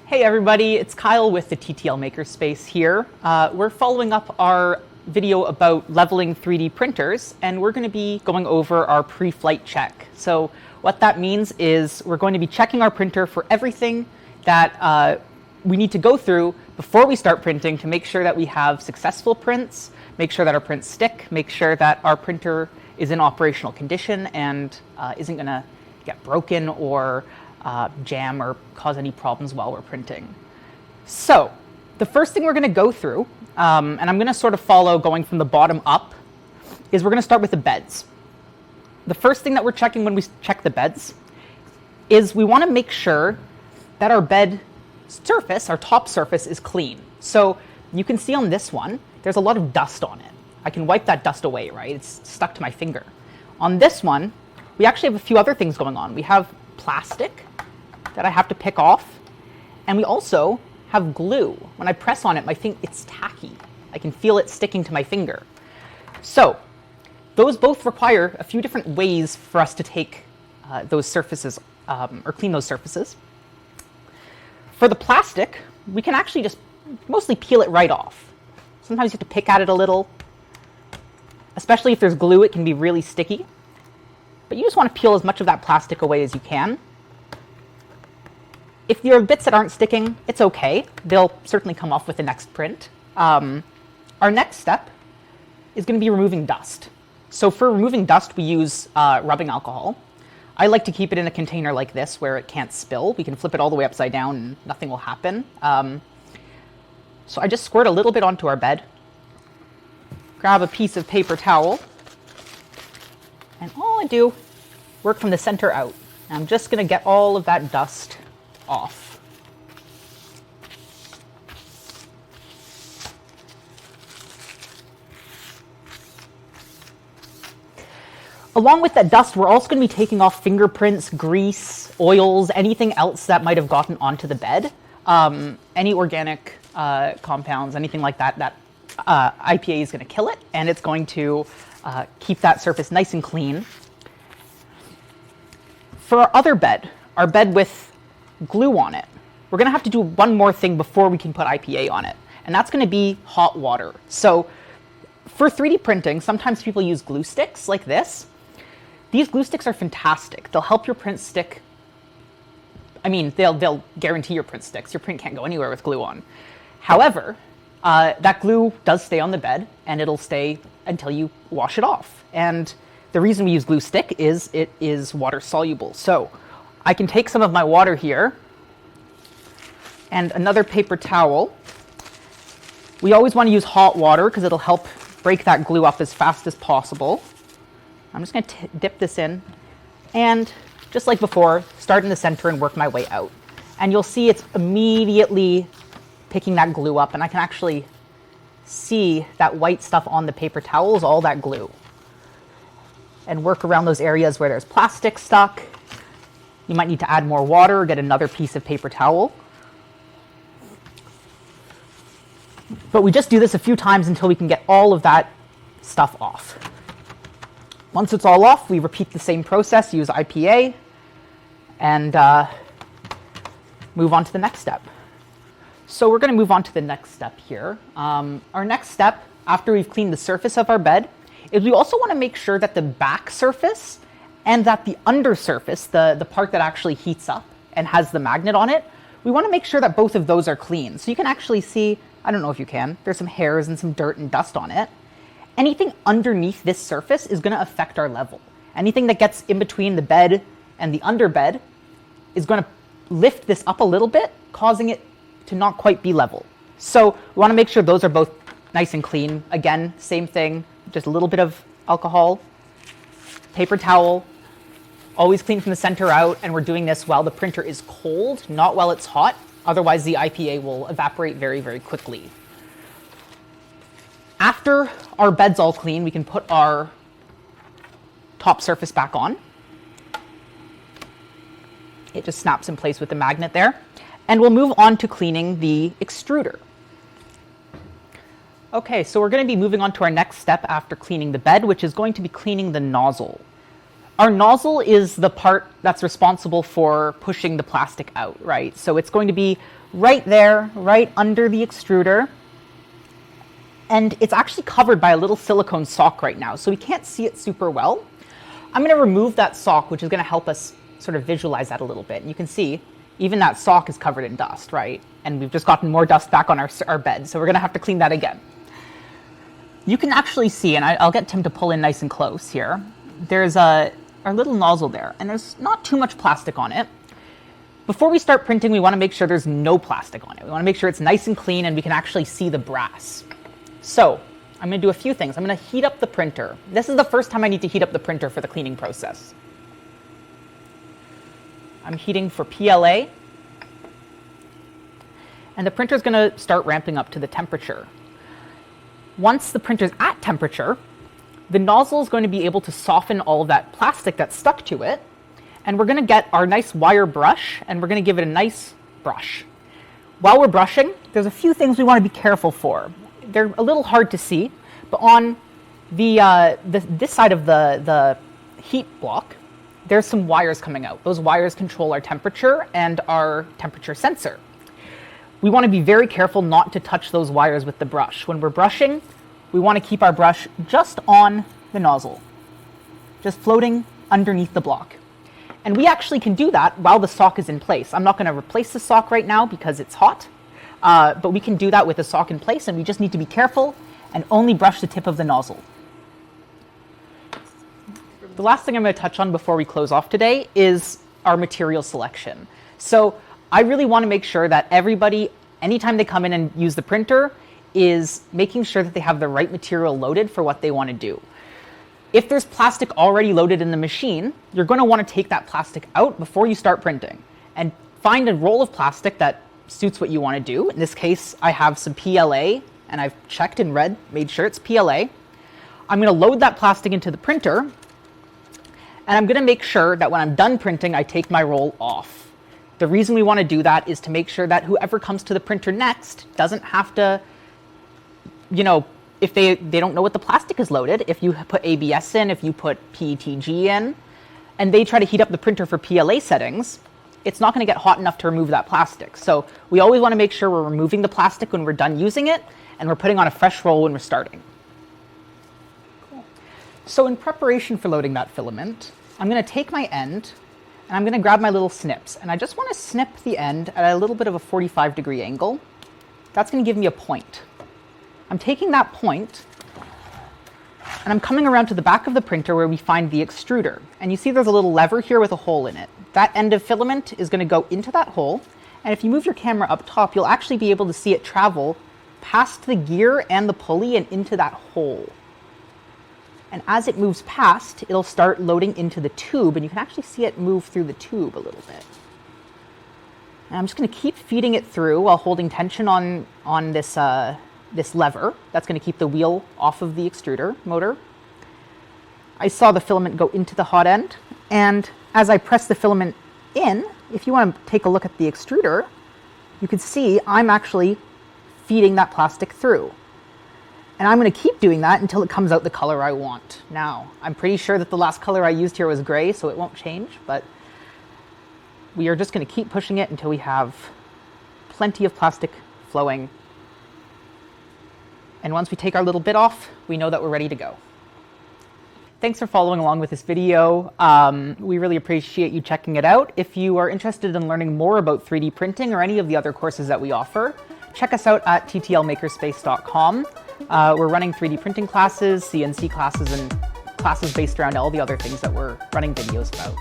Hey everybody, it's Kyle with the TTL Makerspace here. We're following up our video about leveling 3D printers, and we're going to be going over our pre-flight check. So what that means is we're going to be checking our printer for everything that we need to go through before we start printing to make sure that we have successful prints, make sure that our prints stick, make sure that our printer is in operational condition and isn't going to get broken or jam or cause any problems while we're printing. So the first thing we're going to go through, and I'm going to sort of follow going from the bottom up, is we're going to start with the beds. The first thing that we're checking when we check the beds is we want to make sure that our bed surface, our top surface, is clean. So you can see on this one, there's a lot of dust on it. I can wipe that dust away, right? It's stuck to my finger. On this one, we actually have a few other things going on. We have plastic that I have to pick off, and we also have glue. When I press on it, it's tacky. I can feel it sticking to my finger. So those both require a few different ways for us to take those surfaces or clean those surfaces. For the plastic, we can actually just mostly peel it right off. Sometimes you have to pick at it a little. Especially if there's glue, it can be really sticky. But you just want to peel as much of that plastic away as you can. If there are bits that aren't sticking, it's okay. They'll certainly come off with the next print. Our next step is going to be removing dust. So for removing dust, we use rubbing alcohol. I like to keep it in a container like this where it can't spill. We can flip it all the way upside down and nothing will happen. So I just squirt a little bit onto our bed, grab a piece of paper towel, and all I do, work from the center out. I'm just going to get all of that dust off. Along with that dust, we're also going to be taking off fingerprints, grease, oils, anything else that might have gotten onto the bed. Any organic compounds, anything like that, IPA is going to kill it, and it's going to keep that surface nice and clean. For our other bed, our bed with glue on it, we're going to have to do one more thing before we can put IPA on it, and that's going to be hot water. So for 3D printing, sometimes people use glue sticks like this. These glue sticks are fantastic. They'll help your print stick. I mean, they'll guarantee your print sticks. Your print can't go anywhere with glue on. However, that glue does stay on the bed, and it'll stay until you wash it off. And the reason we use glue stick is it is water soluble. So I can take some of my water here and another paper towel. We always want to use hot water because it'll help break that glue up as fast as possible. I'm just going to dip this in and, just like before, start in the center and work my way out. And you'll see it's immediately picking that glue up, and I can actually see that white stuff on the paper towel is all that glue. And work around those areas where there's plastic stuck. You might need to add more water or get another piece of paper towel. But we just do this a few times until we can get all of that stuff off. Once it's all off, we repeat the same process, use IPA, and move on to the next step. So we're going to move on to the next step here. Our next step, after we've cleaned the surface of our bed, is we also want to make sure that the back surface and that the under surface, the part that actually heats up and has the magnet on it, we want to make sure that both of those are clean. So you can actually see, I don't know if you can, there's some hairs and some dirt and dust on it. Anything underneath this surface is going to affect our level. Anything that gets in between the bed and the underbed is going to lift this up a little bit, causing it to not quite be level. So we want to make sure those are both nice and clean. Again, same thing, just a little bit of alcohol, paper towel, always clean from the center out, and we're doing this while the printer is cold, not while it's hot. Otherwise, the IPA will evaporate very, very quickly. After our bed's all clean, we can put our top surface back on. It just snaps in place with the magnet there. And we'll move on to cleaning the extruder. Okay, so we're going to be moving on to our next step after cleaning the bed, which is going to be cleaning the nozzle. Our nozzle is the part that's responsible for pushing the plastic out, right? So it's going to be right there, right under the extruder. And it's actually covered by a little silicone sock right now, so we can't see it super well. I'm going to remove that sock, which is going to help us sort of visualize that a little bit. And you can see even that sock is covered in dust, right? And we've just gotten more dust back on our bed, so we're going to have to clean that again. You can actually see, and I'll get Tim to pull in nice and close here, there's our little nozzle there, and there's not too much plastic on it. Before we start printing, we want to make sure there's no plastic on it. We want to make sure it's nice and clean and we can actually see the brass. So I'm going to do a few things. I'm going to heat up the printer. This is the first time I need to heat up the printer for the cleaning process. I'm heating for PLA. And the printer is going to start ramping up to the temperature. Once the printer's at temperature, the nozzle is going to be able to soften all of that plastic that's stuck to it. And we're going to get our nice wire brush, and we're going to give it a nice brush. While we're brushing, there's a few things we want to be careful for. They're a little hard to see, but on this side of the heat block, there's some wires coming out. Those wires control our temperature and our temperature sensor. We want to be very careful not to touch those wires with the brush. When we're brushing, we want to keep our brush just on the nozzle, just floating underneath the block. And we actually can do that while the sock is in place. I'm not going to replace the sock right now because it's hot. But we can do that with the sock in place, and we just need to be careful and only brush the tip of the nozzle. The last thing I'm going to touch on before we close off today is our material selection. So I really want to make sure that everybody, anytime they come in and use the printer, is making sure that they have the right material loaded for what they want to do. If there's plastic already loaded in the machine, you're going to want to take that plastic out before you start printing and find a roll of plastic that suits what you want to do. In this case, I have some PLA, and I've checked and made sure it's PLA. I'm going to load that plastic into the printer, and I'm going to make sure that when I'm done printing, I take my roll off. The reason we want to do that is to make sure that whoever comes to the printer next doesn't have to, if they don't know what the plastic is loaded, if you put ABS in, if you put PETG in, and they try to heat up the printer for PLA settings, it's not going to get hot enough to remove that plastic. So we always want to make sure we're removing the plastic when we're done using it, and we're putting on a fresh roll when we're starting. Cool. So in preparation for loading that filament, I'm going to take my end, and I'm going to grab my little snips. And I just want to snip the end at a little bit of a 45-degree angle. That's going to give me a point. I'm taking that point, and I'm coming around to the back of the printer where we find the extruder. And you see there's a little lever here with a hole in it. That end of filament is going to go into that hole, and if you move your camera up top, you'll actually be able to see it travel past the gear and the pulley and into that hole. And as it moves past, it'll start loading into the tube, and you can actually see it move through the tube a little bit. And I'm just going to keep feeding it through while holding tension on this lever. That's going to keep the wheel off of the extruder motor. I saw the filament go into the hot end, and as I press the filament in, if you want to take a look at the extruder, you can see I'm actually feeding that plastic through. And I'm going to keep doing that until it comes out the color I want. Now, I'm pretty sure that the last color I used here was gray, so it won't change, but we are just going to keep pushing it until we have plenty of plastic flowing. And once we take our little bit off, we know that we're ready to go. Thanks for following along with this video. We really appreciate you checking it out. If you are interested in learning more about 3D printing or any of the other courses that we offer, check us out at ttlmakerspace.com. We're running 3D printing classes, CNC classes, and classes based around all the other things that we're running videos about.